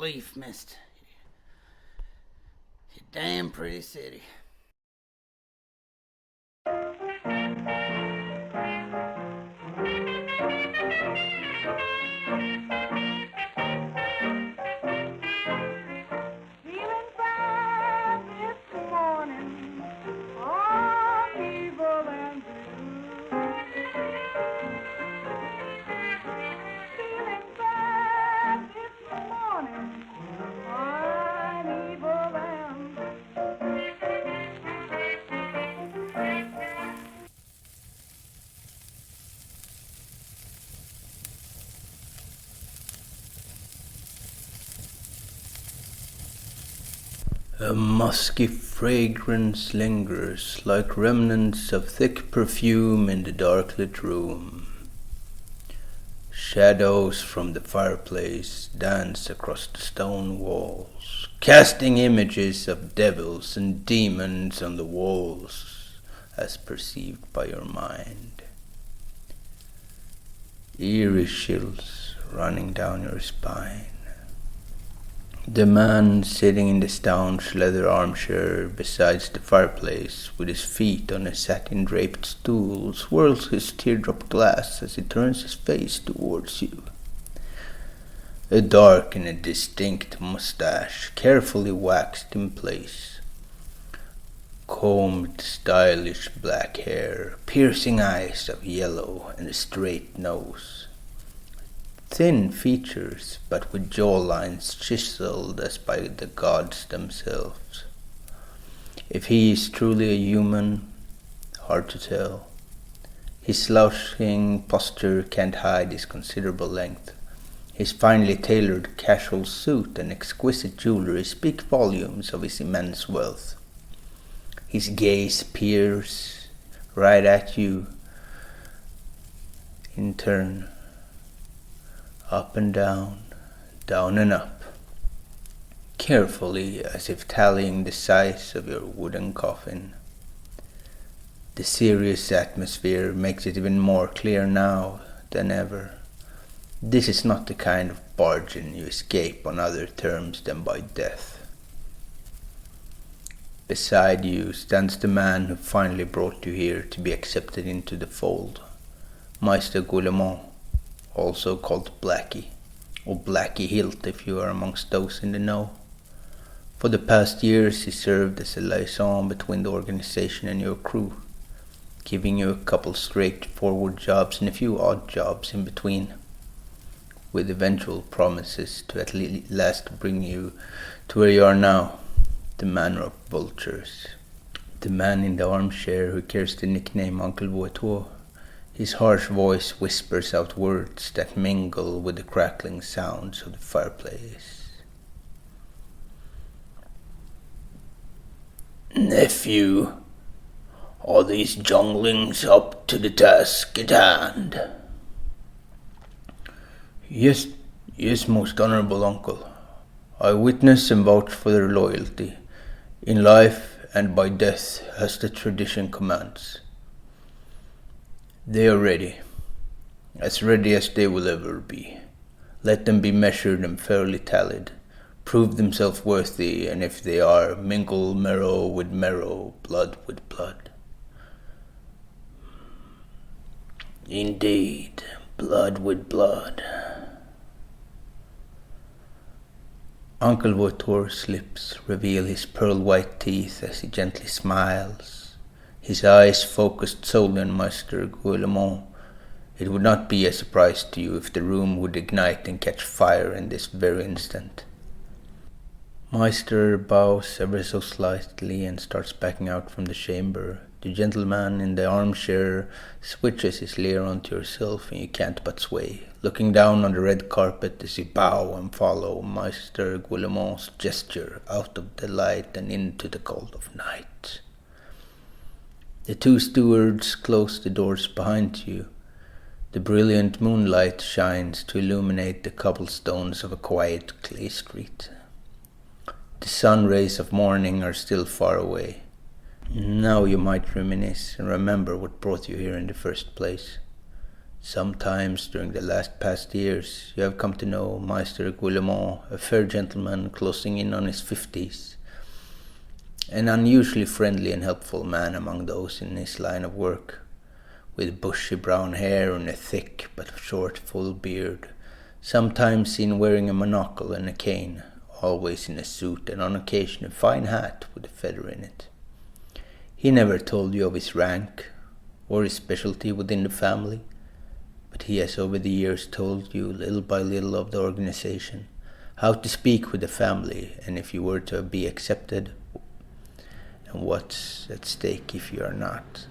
relief, mist. You damn pretty city. A musky fragrance lingers like remnants of thick perfume in the dark-lit room. Shadows from the fireplace dance across the stone walls, casting images of devils and demons on the walls as perceived by your mind. Eerie chills running down your spine. The man sitting in the staunch leather armchair beside the fireplace with his feet on a satin-draped stool swirls his teardrop glass as he turns his face towards you. A dark and a distinct mustache carefully waxed in place. Combed, stylish black hair, piercing eyes of yellow and a straight nose. Thin features, but with jawlines chiseled as by the gods themselves. If he is truly a human, hard to tell. His slouching posture can't hide his considerable length. His finely tailored casual suit and exquisite jewelry speak volumes of his immense wealth. His gaze peers right at you in turn. Up and down, down and up, carefully as if tallying the size of your wooden coffin. The serious atmosphere makes it even more clear now than ever. This is not the kind of bargain you escape on other terms than by death. Beside you stands the man who finally brought you here to be accepted into the fold, Meister Goulemont, also called Blackie, or Blackie Hilt if you are amongst those in the know. For the past years he served as a liaison between the organization and your crew, giving you a couple straightforward jobs and a few odd jobs in between, with eventual promises to at last bring you to where you are now, the Manor of Vultures. The man in the armchair who carries the nickname Uncle Voiture. His harsh voice whispers out words that mingle with the crackling sounds of the fireplace. Nephew, are these junglings up to the task at hand? Yes, most honorable uncle. I witness and vouch for their loyalty, in life and by death, as the tradition commands. They are ready as they will ever be. Let them be measured and fairly tallied. Prove themselves worthy, and if they are, mingle marrow with marrow, blood with blood. Indeed, blood with blood. Uncle Voiture's lips reveal his pearl-white teeth as he gently smiles. His eyes focused solely on Meister Goulemont. It would not be a surprise to you if the room would ignite and catch fire in this very instant. Meister bows ever so slightly and starts backing out from the chamber. The gentleman in the armchair switches his leer onto yourself and you can't but sway, looking down on the red carpet as you bow and follow Meister Goulemont's gesture out of the light and into the cold of night. The two stewards close the doors behind you. The brilliant moonlight shines to illuminate the cobblestones of a quiet clay street. The sun rays of morning are still far away. Now you might reminisce and remember what brought you here in the first place. Sometimes during the past years you have come to know Meister Guillemot, a fair gentleman closing in on his 50s, an unusually friendly and helpful man among those in his line of work, with bushy brown hair and a thick but short full beard, sometimes seen wearing a monocle and a cane, always in a suit and on occasion a fine hat with a feather in it. He never told you of his rank or his specialty within the family, but he has over the years told you little by little of the organization, how to speak with the family and if you were to be accepted, and what's at stake if you are not.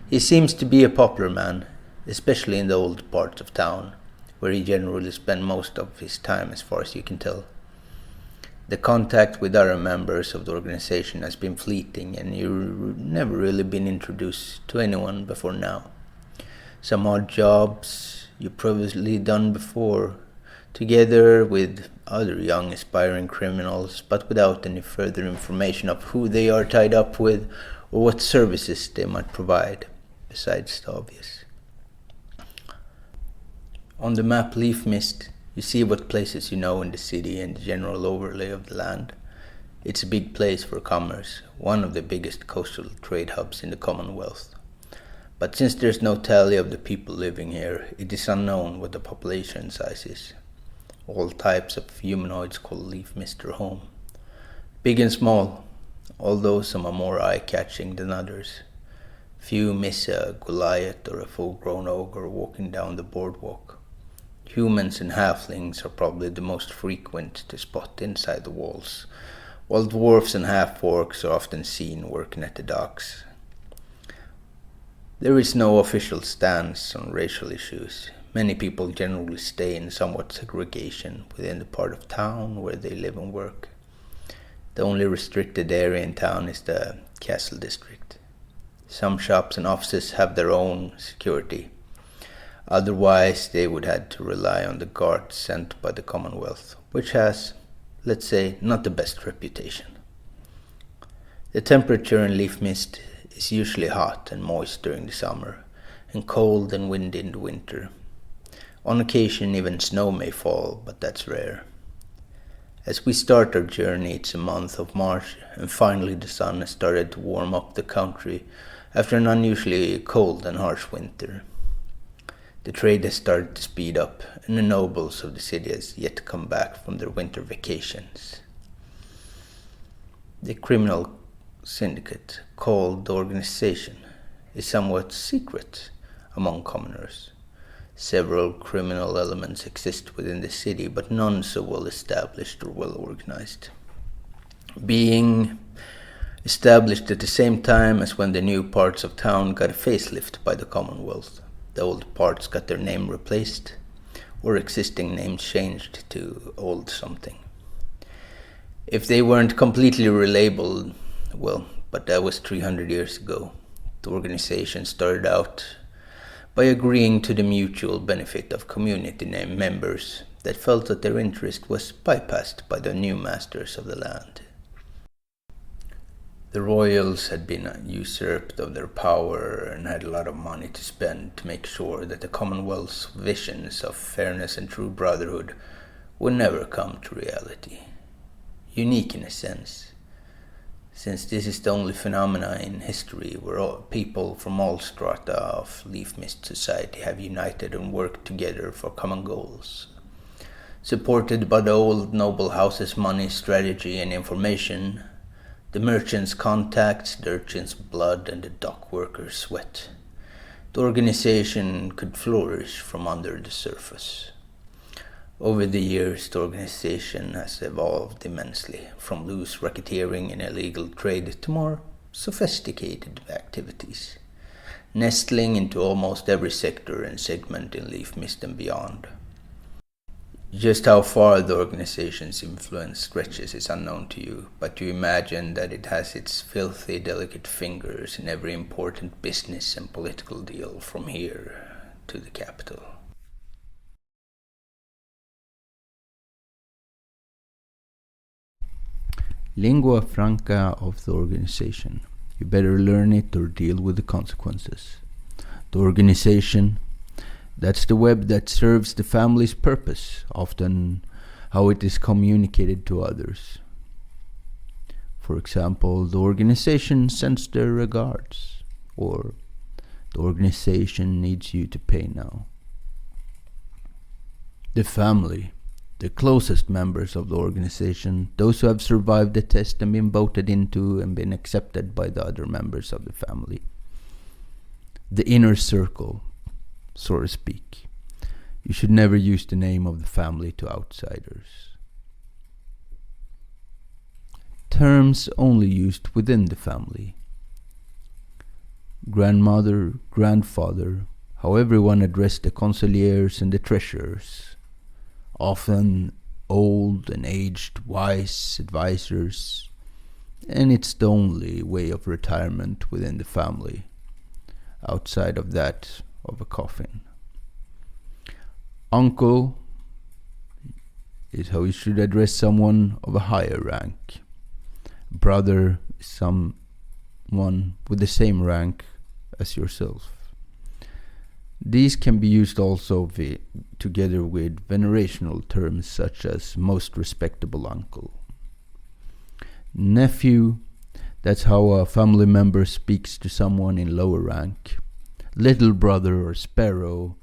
He seems to be a popular man, especially in the old parts of town, where he generally spends most of his time as far as you can tell. The contact with other members of the organization has been fleeting and you've never really been introduced to anyone before now. Some odd jobs you've previously done before, together with other young aspiring criminals, but without any further information of who they are tied up with or what services they might provide, besides the obvious. On the map Leaf Mist, you see what places you know in the city and the general overlay of the land. It's a big place for commerce, one of the biggest coastal trade hubs in the Commonwealth. But since there's no tally of the people living here, it is unknown what the population size is. All types of humanoids call Leaf Mist their home. Big and small, although some are more eye-catching than others. Few miss a Goliath or a full-grown ogre walking down the boardwalk. Humans and halflings are probably the most frequent to spot inside the walls, while dwarfs and half-orcs are often seen working at the docks. There is no official stance on racial issues. Many people generally stay in somewhat segregation within the part of town where they live and work. The only restricted area in town is the Castle District. Some shops and offices have their own security. Otherwise, they would have to rely on the guards sent by the Commonwealth, which has, let's say, not the best reputation. The temperature in Leaf Mist is usually hot and moist during the summer, and cold and windy in the winter. On occasion even snow may fall, but that's rare. As we start our journey, it's a month of March, and finally the sun has started to warm up the country after an unusually cold and harsh winter. The trade has started to speed up, and the nobles of the city has yet to come back from their winter vacations. The criminal syndicate, called the organization, is somewhat secret among commoners. Several criminal elements exist within the city, but none so well established or well organized. Being established at the same time as when the new parts of town got a facelift by the Commonwealth. The old parts got their name replaced, or existing names changed to old something. If they weren't completely relabeled, well, but that was 300 years ago. The organization started out by agreeing to the mutual benefit of community members that felt that their interest was bypassed by the new masters of the land. The royals had been usurped of their power and had a lot of money to spend to make sure that the Commonwealth's visions of fairness and true brotherhood would never come to reality. Unique in a sense, since this is the only phenomena in history where people from all strata of Leaf Mist society have united and worked together for common goals. Supported by the old noble house's money, strategy, and information, the merchants' contacts, the urchins' blood, and the dock workers' sweat, the organization could flourish from under the surface. Over the years, the organization has evolved immensely, from loose racketeering and illegal trade to more sophisticated activities, nestling into almost every sector and segment in Leaf Mist and beyond. Just how far the organization's influence stretches is unknown to you, but you imagine that it has its filthy, delicate fingers in every important business and political deal from here to the capital. Lingua franca of the organization. You better learn it or deal with the consequences. The organization, that's the web that serves the family's purpose, often how it is communicated to others. For example, the organization sends their regards, or the organization needs you to pay now. The family, the closest members of the organization, those who have survived the test and been voted into and been accepted by the other members of the family. The inner circle, so to speak. You should never use the name of the family to outsiders. Terms only used within the family. Grandmother, grandfather, how everyone addressed the consigliers and the treasurers. Often old and aged wise advisors, and it's the only way of retirement within the family, outside of that of a coffin. Uncle is how you should address someone of a higher rank. Brother is someone with the same rank as yourself. These can be used also together with venerational terms such as most respectable uncle. Nephew, that's how a family member speaks to someone in lower rank. Little brother or sparrow,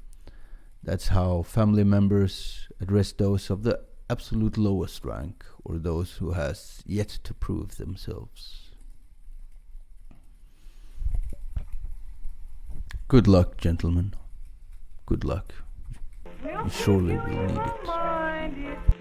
that's how family members address those of the absolute lowest rank, or those who has yet to prove themselves. Good luck, gentlemen. Good luck. You surely will need it.